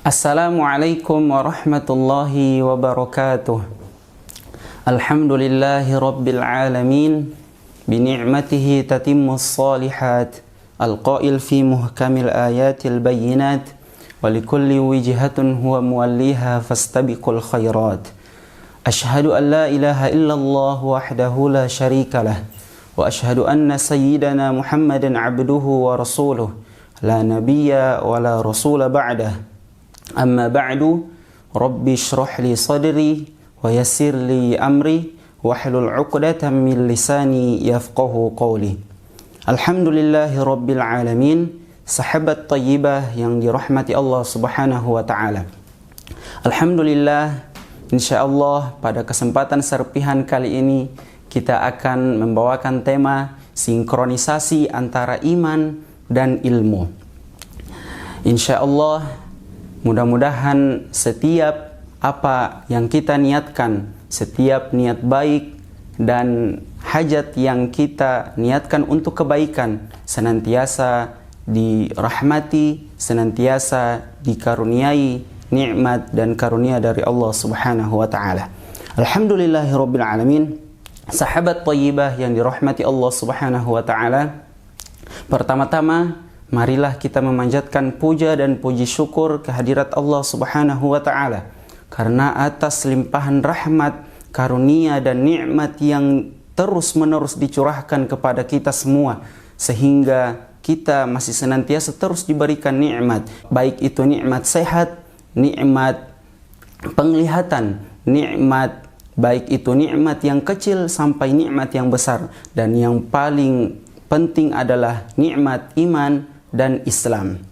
Assalamualaikum warahmatullahi wabarakatuh. Alhamdulillahi rabbil alamin, bini'matihi tatimmus salihat, alqail fi muhkamil ayatil bayyinat, walikulli wijhatun huwa muwalliha fastabiqul khairat. Ashhadu an la ilaha illallah wahdahu la syarikalah, wa ashhadu anna sayyidana Muhammadan abduhu wa rasuluh, la nabiyya wa la rasula ba'dah. Amma ba'du, Rabbi shrah li sadri wa yassir li amri wahlul 'uqdatam min lisani yafqahu qawli. Alhamdulillahi rabbil alamin, sahabat thayyibah yang dirahmati Allah Subhanahu wa taala. Alhamdulillah, insyaallah pada kesempatan serpihan kali ini kita akan membawakan tema sinkronisasi antara iman dan ilmu. Insyaallah, mudah-mudahan setiap apa yang kita niatkan, setiap niat baik dan hajat yang kita niatkan untuk kebaikan senantiasa dirahmati, senantiasa dikaruniai nikmat dan karunia dari Allah Subhanahu wa taala. Alhamdulillahirabbil alamin. Sahabat thayyibah yang dirahmati Allah Subhanahu wa taala, pertama-tama marilah kita memanjatkan puja dan puji syukur kehadirat Allah Subhanahu wa taala karena atas limpahan rahmat, karunia dan nikmat yang terus-menerus dicurahkan kepada kita semua sehingga kita masih senantiasa terus diberikan nikmat, baik itu nikmat sehat, nikmat penglihatan, nikmat baik itu nikmat yang kecil sampai nikmat yang besar, dan yang paling penting adalah nikmat iman dan Islam.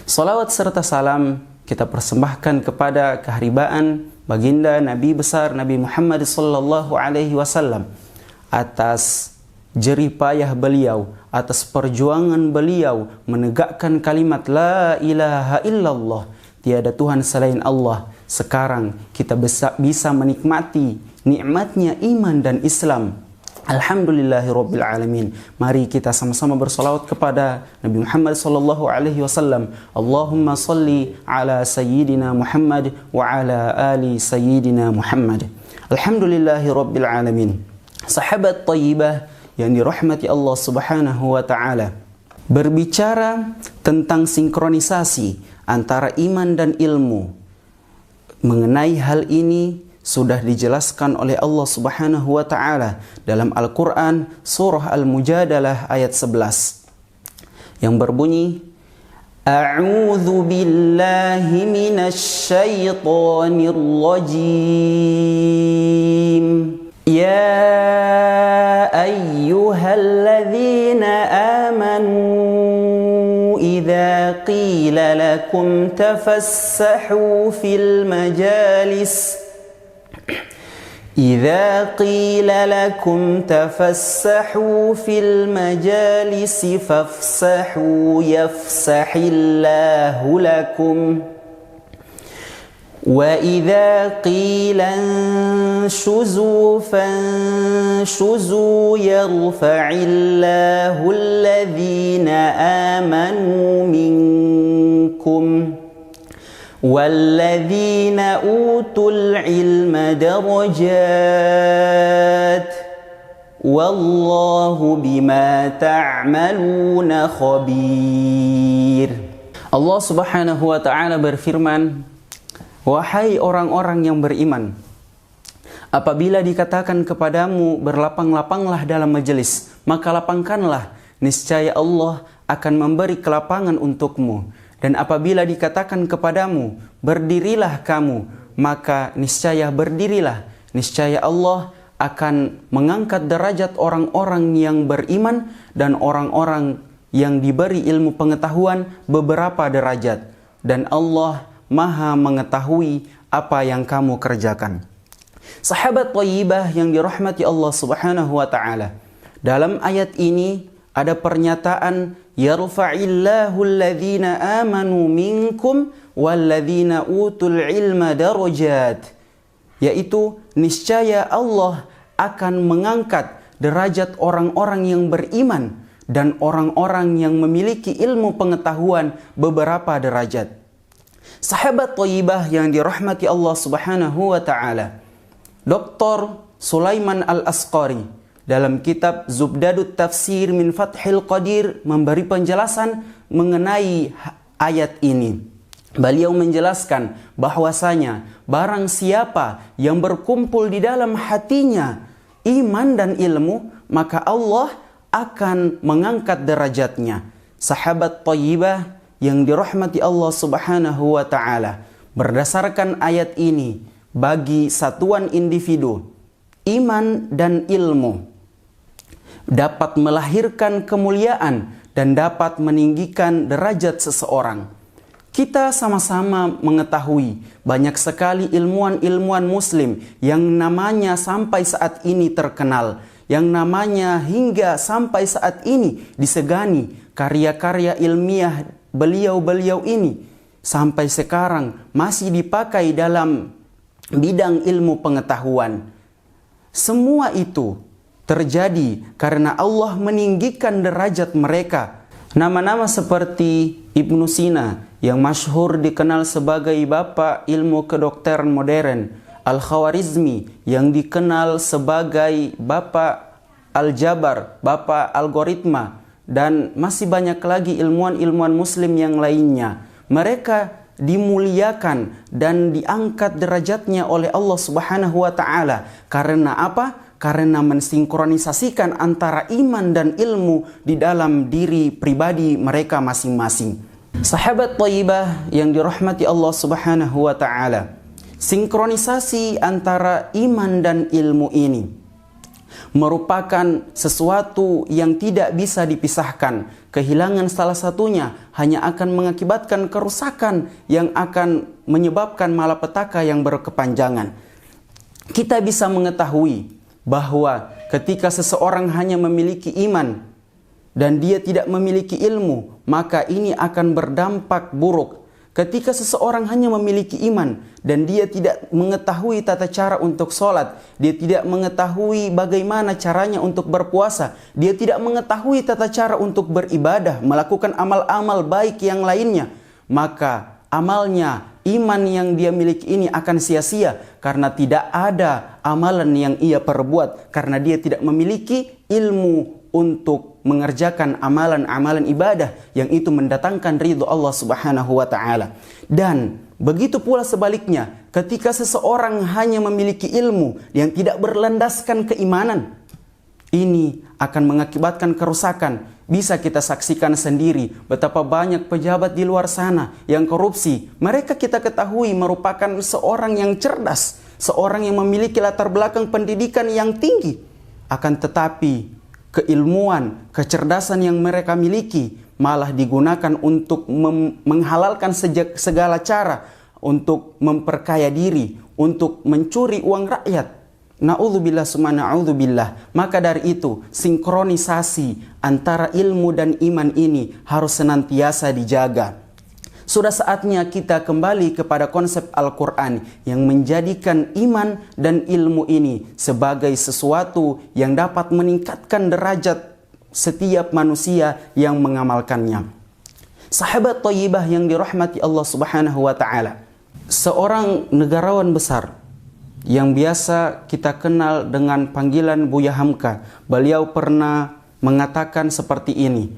Salawat serta salam kita persembahkan kepada keharibaan baginda Nabi besar Nabi Muhammad sallallahu alaihi wasallam atas jerih payah beliau, atas perjuangan beliau menegakkan kalimat la ilaha illallah, tiada Tuhan selain Allah. Sekarang kita bisa menikmati nikmatnya iman dan Islam. Alhamdulillahirabbil alamin. Mari kita sama-sama bersolawat kepada Nabi Muhammad sallallahu alaihi wasallam. Allahumma salli ala sayyidina Muhammad wa ala ali sayyidina Muhammad. Alhamdulillahirabbil alamin. Sahabat thayyibah yang dirahmati Allah Subhanahu wa taala, berbicara tentang sinkronisasi antara iman dan ilmu. Mengenai hal ini sudah dijelaskan oleh Allah Subhanahu wa taala dalam Al-Qur'an surah Al-Mujadalah ayat 11 yang berbunyi, A'udzu billahi minasy syaithanir rajim. Ya ayyuhalladzina amanu idza qila lakum tafassahu fil majalis إذا قيل لكم تفسحوا في المجالس فافسحوا يفسح الله لكم وإذا قيل انشزوا فانشزوا يرفع الله الذين آمنوا منكم والذين أوتوا العلم درجات والله بما تعملون خبير. Allah Subhanahu wa taala berfirman, wahai orang-orang yang beriman, apabila dikatakan kepadamu berlapang-lapanglah dalam majelis, maka lapangkanlah, niscaya Allah akan memberi kelapangan untukmu. Dan apabila dikatakan kepadamu berdirilah kamu, maka niscaya berdirilah, niscaya Allah akan mengangkat derajat orang-orang yang beriman dan orang-orang yang diberi ilmu pengetahuan beberapa derajat. dan Allah Maha mengetahui apa yang kamu kerjakan. Sahabat thayyibah yang dirahmati Allah Subhanahu wa taala. Dalam ayat ini ada pernyataan yarfa'illahu alladhina amanu minkum walladzina utul ilma darajat, yaitu niscaya Allah akan mengangkat derajat orang-orang yang beriman dan orang-orang yang memiliki ilmu pengetahuan beberapa derajat. Sahabat thayyibah yang dirahmati Allah Subhanahu wa taala. Dr. Sulaiman Al-Asqari dalam kitab Zubdadut Tafsir min Fathil Qadir memberi penjelasan mengenai ayat ini. Beliau menjelaskan bahwasanya barang siapa yang berkumpul di dalam hatinya iman dan ilmu, maka Allah akan mengangkat derajatnya. Sahabat thayyibah yang dirahmati Allah Subhanahu wa taala, berdasarkan ayat ini, bagi satuan individu, iman dan ilmu dapat melahirkan kemuliaan dan dapat meninggikan derajat seseorang. Kita sama-sama mengetahui banyak sekali ilmuwan-ilmuwan muslim yang namanya sampai saat ini terkenal, yang namanya hingga sampai saat ini disegani karya-karya ilmiah beliau-beliau ini sampai sekarang masih dipakai dalam bidang ilmu pengetahuan. Semua itu terjadi karena Allah meninggikan derajat mereka. Nama-nama seperti Ibnu Sina yang masyhur dikenal sebagai bapak ilmu kedokteran modern, Al-Khawarizmi yang dikenal sebagai bapak Al-Jabar, bapak algoritma, dan masih banyak lagi ilmuwan-ilmuwan muslim yang lainnya. Mereka dimuliakan dan diangkat derajatnya oleh Allah Subhanahu wa taala. Karena apa? Karena mensinkronisasikan antara iman dan ilmu di dalam diri pribadi mereka masing-masing. Sahabat thayyibah yang dirahmati Allah Subhanahu wa taala, sinkronisasi antara iman dan ilmu ini merupakan sesuatu yang tidak bisa dipisahkan. Kehilangan salah satunya hanya akan mengakibatkan kerusakan yang akan menyebabkan malapetaka yang berkepanjangan. Kita bisa mengetahui bahwa ketika seseorang hanya memiliki iman dan dia tidak memiliki ilmu, maka ini akan berdampak buruk. Ketika seseorang hanya memiliki iman dan dia tidak mengetahui tata cara untuk sholat, dia tidak mengetahui bagaimana caranya untuk berpuasa, dia tidak mengetahui tata cara untuk beribadah, melakukan amal-amal baik yang lainnya, maka amalnya, iman yang dia miliki ini akan sia-sia karena tidak ada amalan yang ia perbuat, karena dia tidak memiliki ilmu untuk mengerjakan amalan-amalan ibadah yang itu mendatangkan ridho Allah Subhanahu wa taala. Dan begitu pula sebaliknya, ketika seseorang hanya memiliki ilmu yang tidak berlandaskan keimanan, ini akan mengakibatkan kerusakan. Bisa kita saksikan sendiri betapa banyak pejabat di luar sana yang korupsi. Mereka kita ketahui merupakan seorang yang cerdas, seorang yang memiliki latar belakang pendidikan yang tinggi. Akan tetapi keilmuan, kecerdasan yang mereka miliki malah digunakan untuk menghalalkan segala cara untuk memperkaya diri, untuk mencuri uang rakyat. Na'udzubillah summa na'udzubillah. Maka dari itu, sinkronisasi antara ilmu dan iman ini harus senantiasa dijaga. Sudah saatnya kita kembali kepada konsep Al-Quran yang menjadikan iman dan ilmu ini sebagai sesuatu yang dapat meningkatkan derajat setiap manusia yang mengamalkannya. Sahabat thayyibah yang dirahmati Allah Subhanahu wa taala, seorang negarawan besar yang biasa kita kenal dengan panggilan Buya Hamka, beliau pernah mengatakan seperti ini: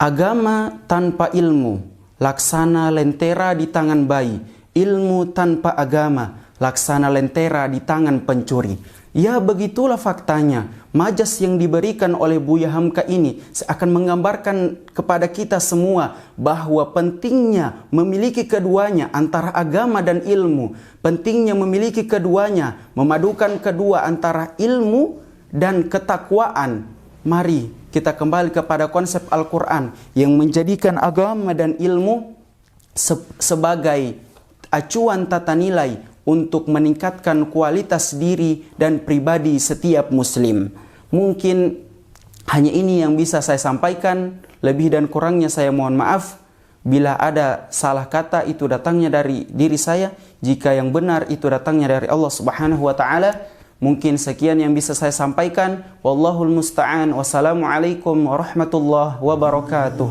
agama tanpa ilmu laksana lentera di tangan bayi, ilmu tanpa agama laksana lentera di tangan pencuri. Ya, begitulah faktanya. Majas yang diberikan oleh Buya Hamka ini akan menggambarkan kepada kita semua bahwa pentingnya memiliki keduanya antara agama dan ilmu. Pentingnya memiliki keduanya, memadukan kedua antara ilmu dan ketakwaan. Mari kita kembali kepada konsep Al-Quran yang menjadikan agama dan ilmu sebagai acuan tata nilai untuk meningkatkan kualitas diri dan pribadi setiap muslim. Mungkin hanya ini yang bisa saya sampaikan, lebih dan kurangnya saya mohon maaf. Bila ada salah kata itu datangnya dari diri saya, jika yang benar itu datangnya dari Allah Subhanahu wa taala. Mungkin sekian yang bisa saya sampaikan. Wallahul musta'an. Wassalamualaikum warahmatullahi wabarakatuh.